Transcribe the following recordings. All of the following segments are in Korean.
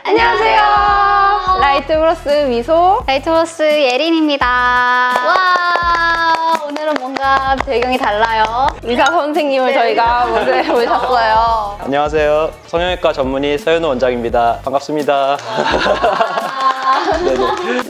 안녕하세요. 라이트 브러스 미소. 라이트 브러스 예린입니다. 와, 오늘은 뭔가 배경이 달라요. 의사 선생님을 저희가 모셨어요. 안녕하세요. 성형외과 전문의 서현우 원장입니다. 반갑습니다.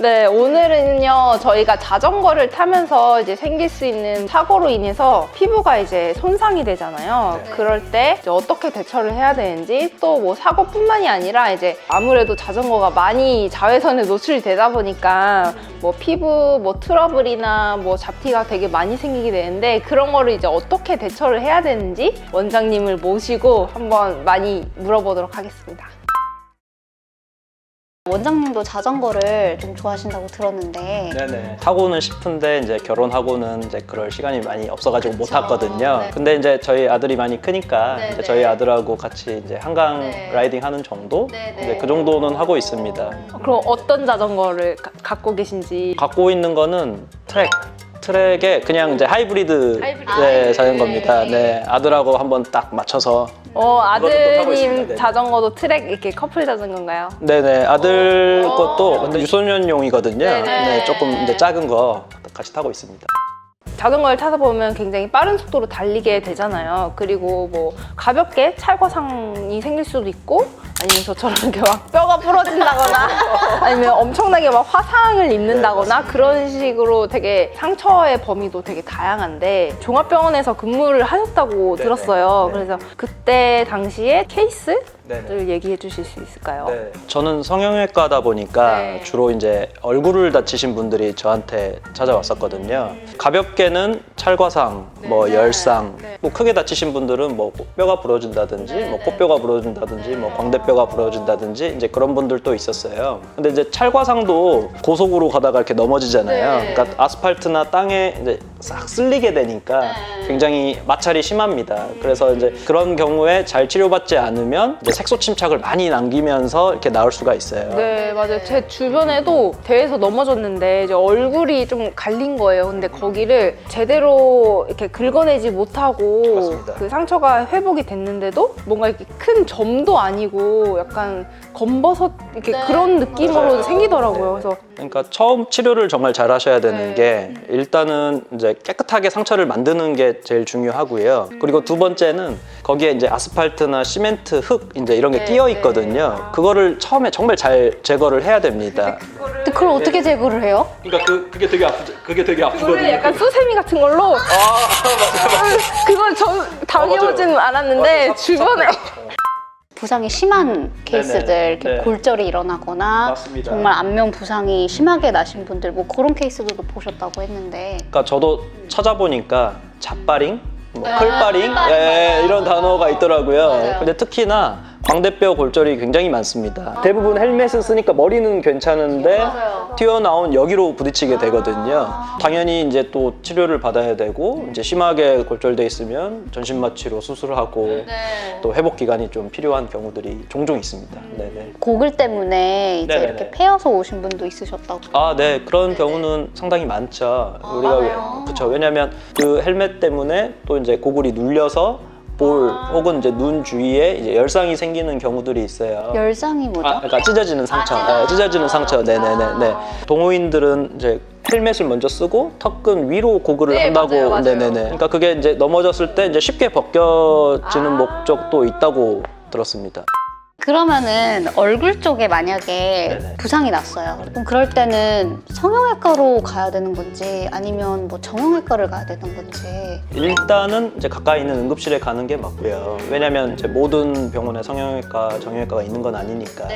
네, 오늘은요, 저희가 자전거를 타면서 이제 생길 수 있는 사고로 인해서 피부가 이제 손상이 되잖아요. 네. 그럴 때 이제 어떻게 대처를 해야 되는지, 또 뭐 사고뿐만이 아니라 이제 아무래도 자전거가 많이 자외선에 노출이 되다 보니까 뭐 피부 뭐 트러블이나 뭐 잡티가 되게 많이 생기게 되는데, 그런 거를 이제 어떻게 대처를 해야 되는지 원장님을 모시고 한번 많이 물어보도록 하겠습니다. 원장님도 자전거를 좀 좋아하신다고 들었는데 네네. 타고는 싶은데 이제 결혼하고는 이제 그럴 시간이 많이 없어가지고 못 그쵸. 탔거든요. 네. 근데 이제 저희 아들이 많이 크니까 네, 이제 네. 저희 아들하고 같이 이제 한강 네. 라이딩 하는 정도? 네, 네. 이제 그 정도는 하고 있습니다. 그럼 어떤 자전거를 갖고 계신지. 갖고 있는 거는 트랙에 그냥 이제 하이브리드 하이브리드. 네, 아, 자전거입니다. 네. 네, 아들하고 한번 딱 맞춰서 그거는 또 타고 아드님 있습니다. 네. 자전거도 트랙 이렇게 커플 자전거인가요? 네네, 아들 것도 근데 유소년용이거든요. 네네. 네, 조금 이제 작은 거 같이 타고 있습니다. 자전거를 타다 보면 굉장히 빠른 속도로 달리게 되잖아요. 그리고 뭐 가볍게 찰과상이 생길 수도 있고, 아니면 저처럼 이렇게 막 뼈가 부러진다거나 아니면 엄청나게 막 화상을 입는다거나 그런 식으로 되게 상처의 범위도 되게 다양한데, 종합병원에서 근무를 하셨다고 네네. 들었어요. 네. 그래서 그때 당시에 케이스를 네네. 얘기해 주실 수 있을까요? 네. 저는 성형외과다 보니까 네. 주로 이제 얼굴을 다치신 분들이 저한테 찾아왔었거든요. 가볍게는 찰과상, 뭐 열상, 네. 뭐 크게 다치신 분들은 뭐 뼈가 부러진다든지, 뭐 코뼈가 부러진다든지, 뭐 광대뼈가 부러진다든지 이제 그런 분들도 있었어요. 근데 이제 찰과상도 고속으로 가다가 이렇게 넘어지잖아요. 네. 그러니까 아스팔트나 땅에 이제 싹 쓸리게 되니까 굉장히 마찰이 심합니다. 그래서 이제 그런 경우에 잘 치료받지 않으면 이제 색소 침착을 많이 남기면서 이렇게 나올 수가 있어요. 네, 맞아요. 제 주변에도 대회에서 넘어졌는데 이제 얼굴이 좀 갈린 거예요. 근데 거기를 제대로 이렇게 긁어내지 못하고 맞습니다. 그 상처가 회복이 됐는데도 뭔가 이렇게 큰 점도 아니고 약간 검버섯 이렇게 그런 느낌으로 맞아요. 생기더라고요. 그래서 그러니까 처음 치료를 정말 잘 하셔야 되는 네. 게 일단은 이제 깨끗하게 상처를 만드는 게 제일 중요하고요. 그리고 두 번째는 거기에 이제 아스팔트나 시멘트, 흙 이제 이런 게 네, 끼어 있거든요. 그거를 처음에 정말 잘 제거를 해야 됩니다. 근데 그걸 어떻게 제거를 해요? 그러니까 그게 되게 아프거든요. 그거를 약간 수세미 같은 걸로 그걸 저 당해보지는 않았는데 맞아요. 주변에 부상이 심한 케이스들, 이렇게 네. 골절이 일어나거나 맞습니다. 정말 안면 부상이 심하게 나신 분들 뭐 그런 케이스들도 보셨다고 했는데 그러니까 저도 찾아보니까 잡바링, 뭐 클바링 이런 단어가 있더라고요. 맞아요. 근데 특히나 광대뼈 골절이 굉장히 많습니다. 대부분 헬멧을 쓰니까 머리는 괜찮은데 맞아요. 튀어나온 여기로 부딪히게 되거든요. 당연히 이제 또 치료를 받아야 되고 이제 심하게 골절돼 있으면 전신 마취로 수술하고 또 회복 기간이 좀 필요한 경우들이 종종 있습니다. 네네. 고글 때문에 이제 네네네. 이렇게 패여서 오신 분도 있으셨다고. 아, 네. 그런 경우는 상당히 많죠. 맞아요. 그렇죠. 왜냐하면 그 헬멧 때문에 또 이제 고글이 눌려서 볼 혹은 이제 눈 주위에 이제 열상이 생기는 경우들이 있어요. 열상이 뭐죠? 그러니까 찢어지는 상처. 네, 찢어지는 상처. 네네네. 네. 동호인들은 이제 헬멧을 먼저 쓰고 턱근 위로 고글을 네, 한다고. 맞아요, 맞아요. 네네네. 그러니까 그게 이제 넘어졌을 때 이제 쉽게 벗겨지는 목적도 있다고 들었습니다. 그러면은 얼굴 쪽에 만약에 네네. 부상이 났어요. 그럼 그럴 때는 성형외과로 가야 되는 건지 아니면 뭐 정형외과를 가야 되는 건지. 일단은 이제 가까이 있는 응급실에 가는 게 맞고요. 왜냐면 이제 모든 병원에 성형외과, 정형외과가 있는 건 아니니까.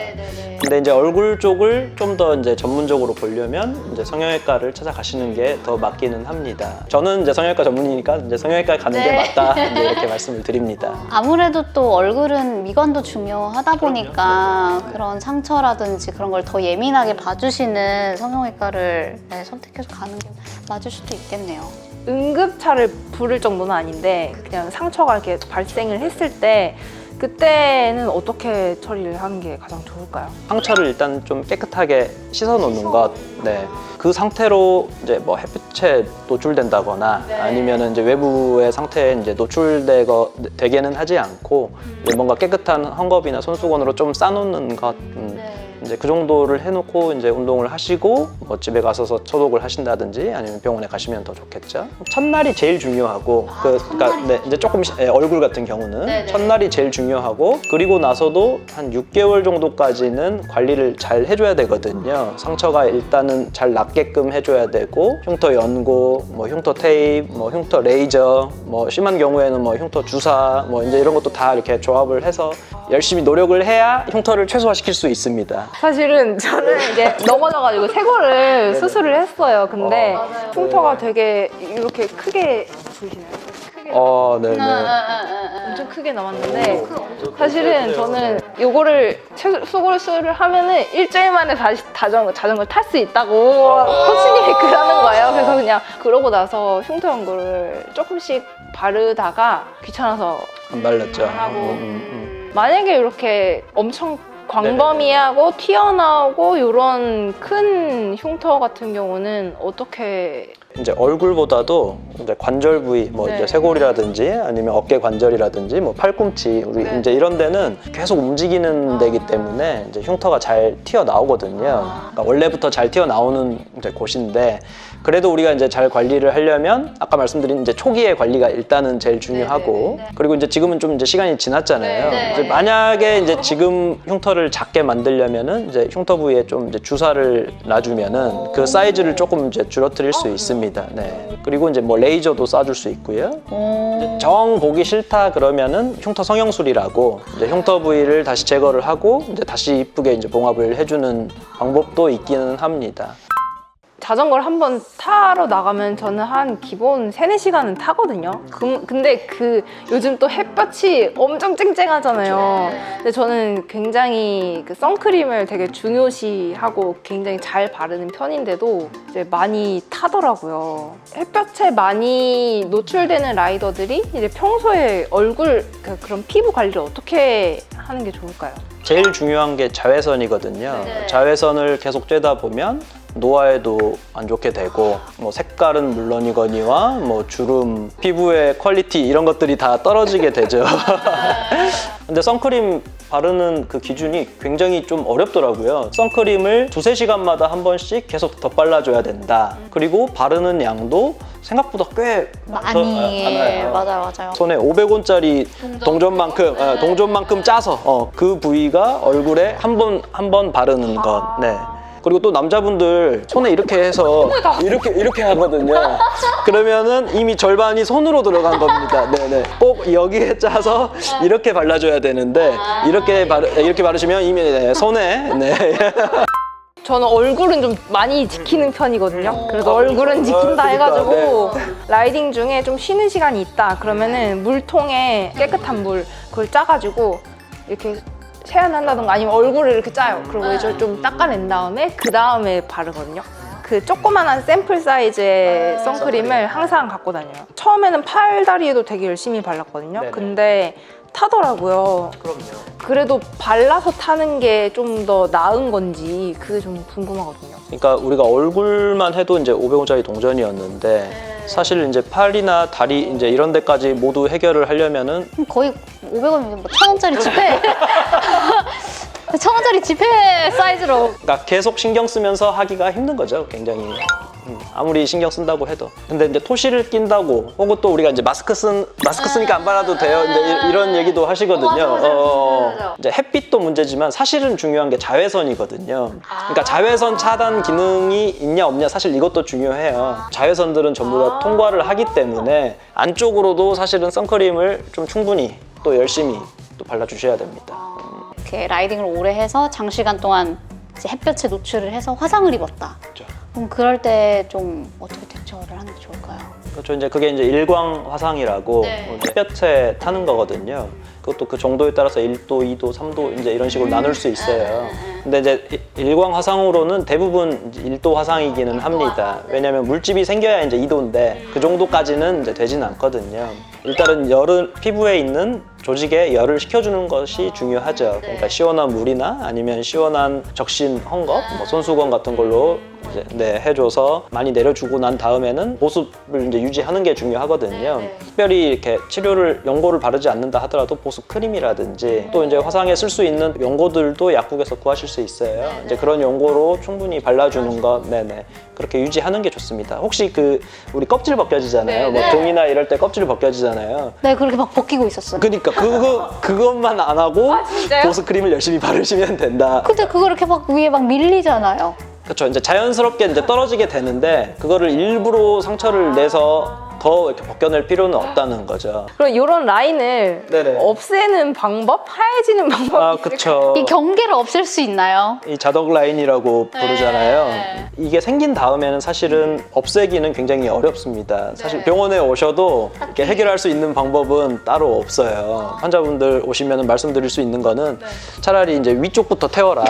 근데 이제 얼굴 쪽을 좀 더 이제 전문적으로 보려면 이제 성형외과를 찾아가시는 게 더 맞기는 합니다. 저는 이제 성형외과 전문이니까 이제 성형외과에 가는 게 맞다 이제 이렇게 말씀을 드립니다. 아무래도 또 얼굴은 미관도 중요하다 보니까 그런 상처라든지 그런 걸 더 예민하게 봐주시는 성형외과를 선택해서 가는 게 맞을 수도 있겠네요. 응급차를 부를 정도는 아닌데 그냥 상처가 이렇게 발생을 했을 때 그때는 어떻게 처리를 하는 게 가장 좋을까요? 상처를 일단 좀 깨끗하게 씻어 놓는 것. 네. 그 상태로 이제 뭐 햇빛에 노출된다거나 아니면은 이제 외부의 상태에 이제 노출되게는 하지 않고 이제 뭔가 깨끗한 헝겊이나 손수건으로 좀 싸놓는 것 이제 그 정도를 해놓고 이제 운동을 하시고 뭐 집에 가서서 소독을 하신다든지 아니면 병원에 가시면 더 좋겠죠. 첫날이 제일 중요하고 그러니까 네, 이제 조금 얼굴 같은 경우는 첫날이 제일 중요하고 그리고 나서도 한 6개월 정도까지는 관리를 잘 해줘야 되거든요. 상처가 일단은 잘 낫게끔 해줘야 되고 흉터 연고, 뭐 흉터 테이프, 뭐 흉터 레이저, 뭐 심한 경우에는 뭐 흉터 주사, 뭐 이제 이런 것도 다 이렇게 조합을 해서 열심히 노력을 해야 흉터를 최소화시킬 수 있습니다. 사실은 저는 이제 넘어져가지고 쇄골을 수술을 했어요. 근데 흉터가 되게 이렇게 크게 보이시나요? 크게 네네. 엄청 크게 남았는데 사실은 저는 요거를 수술을 하면은 일주일 만에 다시 자전거 탈 수 있다고 코치님이 그러는 거예요. 그래서 그냥 그러고 나서 흉터 연고를 조금씩 바르다가 귀찮아서 안 발랐죠. 하고 만약에 이렇게 엄청 광범위하고 튀어나오고 이런 큰 흉터 같은 경우는 어떻게 이제 얼굴보다도 이제 관절 부위, 뭐 이제 쇄골이라든지 아니면 어깨 관절이라든지 뭐 팔꿈치, 우리 이제 이런 데는 계속 움직이는 데이기 때문에 이제 흉터가 잘 튀어나오거든요. 그러니까 원래부터 잘 튀어나오는 이제 곳인데 그래도 우리가 이제 잘 관리를 하려면 아까 말씀드린 이제 초기의 관리가 일단은 제일 중요하고 그리고 이제 지금은 좀 이제 시간이 지났잖아요. 이제 만약에 이제 지금 흉터를 작게 만들려면은 이제 흉터 부위에 좀 이제 주사를 놔주면은 그 사이즈를 조금 이제 줄어뜨릴 수 있습니다. 네. 그리고 이제 뭐 레이저도 쏴줄 수 있고요. 이제 정 보기 싫다 그러면은 흉터 성형술이라고 이제 흉터 부위를 다시 제거를 하고 이제 다시 이쁘게 이제 봉합을 해주는 방법도 있기는 합니다. 자전거를 한번 타러 나가면 저는 한 기본 3-4시간은 타거든요. 근데 요즘 또 햇볕이 엄청 쨍쨍하잖아요. 근데 저는 굉장히 그 선크림을 되게 중요시하고 굉장히 잘 바르는 편인데도 이제 많이 타더라고요. 햇볕에 많이 노출되는 라이더들이 이제 평소에 얼굴 그런 피부 관리를 어떻게 하는 게 좋을까요? 제일 중요한 게 자외선이거든요. 자외선을 계속 쬐다 보면 노화에도 안 좋게 되고 뭐 색깔은 물론이거니와 뭐 주름, 피부의 퀄리티 이런 것들이 다 떨어지게 되죠. 근데 선크림 바르는 그 기준이 굉장히 좀 어렵더라고요. 선크림을 2-3시간마다 한 번씩 계속 덧발라줘야 된다. 그리고 바르는 양도 생각보다 꽤 많이 맞아요. 손에 500원짜리 동전만큼 짜서 그 부위가 얼굴에 한 번 바르는 것. 네. 그리고 또 남자분들 손에 이렇게 해서 이렇게 하거든요. 그러면은 이미 절반이 손으로 들어간 겁니다. 네네. 꼭 여기에 짜서 이렇게 발라줘야 되는데 이렇게 바르시면 이미 손에 저는 얼굴은 좀 많이 지키는 편이거든요. 그래서 얼굴은 지킨다 해가지고 라이딩 중에 좀 쉬는 시간이 있다 그러면은 물통에 깨끗한 물 그걸 짜가지고 이렇게 세안한다던가 아니면 얼굴을 이렇게 짜요. 그리고 이제 좀 닦아낸 다음에 그 다음에 바르거든요. 그 조그만한 샘플 사이즈의 선크림을 항상 갖고 다녀요. 처음에는 팔, 다리에도 되게 열심히 발랐거든요. 근데 타더라고요. 그럼요. 그래도 발라서 타는 게 좀 더 나은 건지 그게 좀 궁금하거든요. 그러니까 우리가 얼굴만 해도 이제 500원짜리 동전이었는데 사실 이제 팔이나 다리 이제 이런 데까지 모두 해결을 하려면은 거의 500원이면 뭐 1,000원짜리 지폐 1,000원짜리 지폐 사이즈로. 그러니까 계속 신경 쓰면서 하기가 힘든 거죠, 굉장히. 아무리 신경 쓴다고 해도. 근데 이제 토시를 낀다고 혹은 또 우리가 이제 마스크 쓰니까 안 발라도 돼요. 이제 이런 얘기도 하시거든요. 맞아요. 이제 햇빛도 문제지만 사실은 중요한 게 자외선이거든요. 그러니까 자외선 차단 기능이 있냐 없냐 사실 이것도 중요해요. 자외선들은 전부 다 통과를 하기 때문에 안쪽으로도 사실은 선크림을 좀 충분히 또 열심히 또 발라주셔야 됩니다. 이렇게 라이딩을 오래 해서 장시간 동안 이제 햇볕에 노출을 해서 화상을 입었다. 그렇죠. 그럼 그럴 때 좀 어떻게 대처를 하는 게 좋을까요? 그렇죠. 이제 그게 이제 일광 화상이라고 햇볕에 타는 거거든요. 그것도 그 정도에 따라서 1도, 2도, 3도 이제 이런 식으로 나눌 수 있어요. 근데 이제 일광 화상으로는 대부분 1도 화상이기는 합니다. 왜냐하면 물집이 생겨야 이제 2도인데 그 정도까지는 이제 되지는 않거든요. 일단은 열은 피부에 있는 조직에 열을 식혀주는 것이 중요하죠. 그러니까 시원한 물이나 아니면 시원한 적신 헝겊, 뭐 손수건 같은 걸로 이제 해줘서 많이 내려주고 난 다음에는 보습을 이제 유지하는 게 중요하거든요. 특별히 이렇게 치료를 연고를 바르지 않는다 하더라도 보습 크림이라든지 또 이제 화상에 쓸 수 있는 연고들도 약국에서 구하실 수 있어요. 이제 그런 연고로 충분히 발라주는 것, 그렇게 유지하는 게 좋습니다. 혹시 그 우리 껍질 벗겨지잖아요. 뭐 등이나 이럴 때 껍질 벗겨지잖아요. 네, 그렇게 막 벗기고 있었어요. 그러니까 그것만 안 하고 진짜요? 보습 크림을 열심히 바르시면 된다. 근데 그거 이렇게 막 위에 막 밀리잖아요. 그렇죠. 이제 자연스럽게 이제 떨어지게 되는데 그거를 일부러 상처를 내서 더 이렇게 벗겨낼 필요는 없다는 거죠. 그럼 이런 라인을 네네. 없애는 방법? 하얘지는 방법이 아, 있을까요? 그렇죠. 이 경계를 없앨 수 있나요? 이 자덕 라인이라고 부르잖아요. 이게 생긴 다음에는 사실은 없애기는 굉장히 어렵습니다. 사실 병원에 오셔도 이렇게 해결할 수 있는 방법은 따로 없어요. 환자분들 오시면 말씀드릴 수 있는 거는 차라리 이제 위쪽부터 태워라.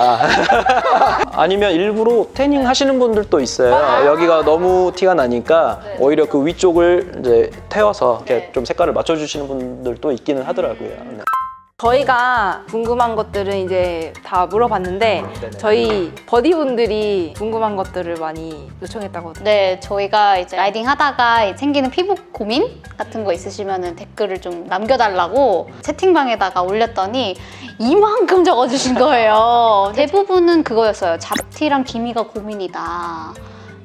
아니면 일부러 태닝 하시는 분들도 있어요. 여기가 너무 티가 나니까 오히려 그 위쪽을 이제 태워서 이렇게 좀 색깔을 맞춰주시는 분들도 있기는 하더라고요. 네. 저희가 궁금한 것들은 이제 다 물어봤는데 네네. 저희 버디분들이 궁금한 것들을 많이 요청했다고. 네, 저희가 이제 라이딩 하다가 생기는 피부 고민 같은 거 있으시면 댓글을 좀 남겨달라고 채팅방에다가 올렸더니 이만큼 적어주신 거예요. 대부분은 그거였어요. 잡티랑 기미가 고민이다.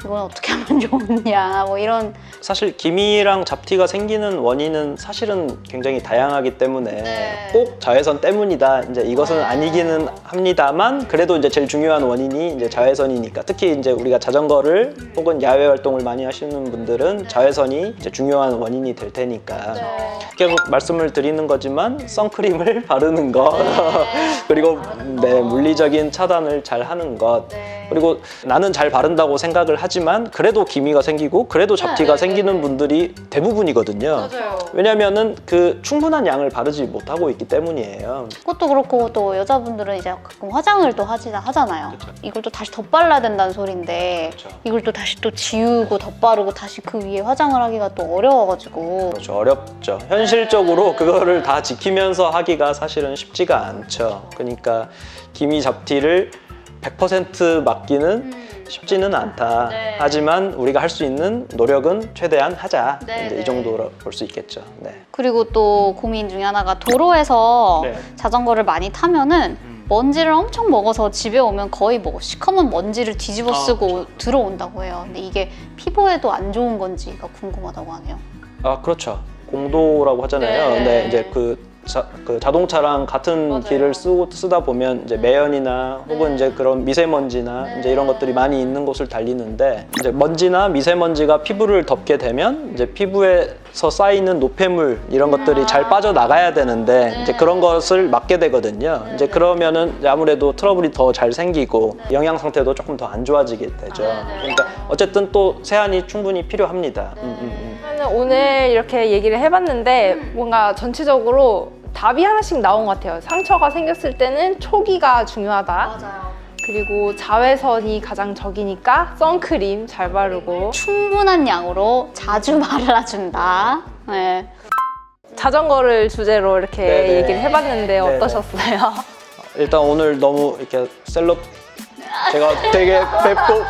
이건 어떻게 하면 좋냐, 뭐 이런. 사실 기미랑 잡티가 생기는 원인은 사실은 굉장히 다양하기 때문에 꼭 자외선 때문이다. 이제 이것은 아니기는 합니다만 그래도 이제 제일 중요한 원인이 이제 자외선이니까 특히 이제 우리가 자전거를 혹은 야외 활동을 많이 하시는 분들은 자외선이 이제 중요한 원인이 될 테니까 계속 말씀을 드리는 거지만 선크림을 바르는 것 그리고 물리적인 차단을 잘 하는 것 그리고 나는 잘 바른다고 생각을 하지만 그래도 기미가 생기고 그래도 잡티가 생기는 분들이 대부분이거든요. 왜냐면은 그 충분한 양을 바르지 못하고 있기 때문이에요. 그것도 그렇고 또 여자분들은 이제 가끔 화장을 또 하잖아요. 이걸 또 다시 덧발라야 된다는 소린데 이걸 또 다시 또 지우고 덧바르고 다시 그 위에 화장을 하기가 또 어려워가지고. 그렇죠. 어렵죠. 현실적으로 그거를 다 지키면서 하기가 사실은 쉽지가 않죠. 그러니까 기미 잡티를 100% 막기는 쉽지는 않다. 하지만 우리가 할 수 있는 노력은 최대한 하자. 이제 이 정도로 볼 수 있겠죠. 네. 그리고 또 고민 중에 하나가 도로에서 자전거를 많이 타면은 먼지를 엄청 먹어서 집에 오면 거의 뭐 시커먼 먼지를 뒤집어 쓰고 들어온다고 해요. 근데 이게 피부에도 안 좋은 건지가 궁금하다고 하네요. 아, 그렇죠. 공도라고 하잖아요. 네, 이제 그 자동차랑 같은 길을 쓰다 보면 이제 매연이나 혹은 이제 그런 미세먼지나 이제 이런 것들이 많이 있는 곳을 달리는데 이제 먼지나 미세먼지가 피부를 덮게 되면 이제 피부에서 쌓이는 노폐물 이런 것들이 잘 빠져나가야 되는데 이제 그런 것을 막게 되거든요. 이제 그러면은 아무래도 트러블이 더 잘 생기고 영양 상태도 조금 더 안 좋아지게 되죠. 그러니까 어쨌든 또 세안이 충분히 필요합니다. 오늘 이렇게 얘기를 해봤는데 뭔가 전체적으로 답이 하나씩 나온 것 같아요. 상처가 생겼을 때는 초기가 중요하다. 그리고 자외선이 가장 적이니까 선크림 잘 바르고 충분한 양으로 자주 발라준다. 네. 자전거를 주제로 이렇게 얘기를 해봤는데 어떠셨어요? 일단 오늘 너무 이렇게 셀럽 제가 되게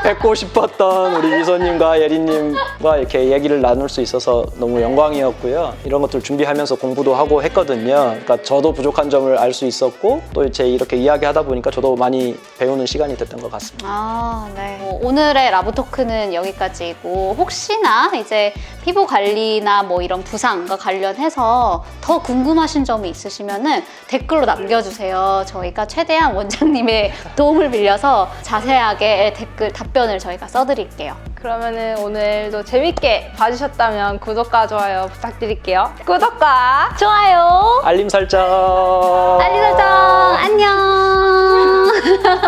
뵙고 싶었던 우리 미소님과 예리님과 이렇게 얘기를 나눌 수 있어서 너무 영광이었고요. 이런 것들 준비하면서 공부도 하고 했거든요. 그러니까 저도 부족한 점을 알 수 있었고 또 제 이렇게 이야기하다 보니까 저도 많이 배우는 시간이 됐던 것 같습니다. 아, 네. 오늘의 라브토크는 여기까지고 혹시나 이제 피부 관리나 뭐 이런 부상과 관련해서 더 궁금하신 점이 있으시면은 댓글로 남겨주세요. 저희가 최대한 원장님의 도움을 빌려서 자세하게 답변을 저희가 써드릴게요. 그러면은 오늘도 재밌게 봐주셨다면 구독과 좋아요 부탁드릴게요. 구독과 좋아요, 알림 설정. 알림 설정, 안녕.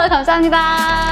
감사합니다.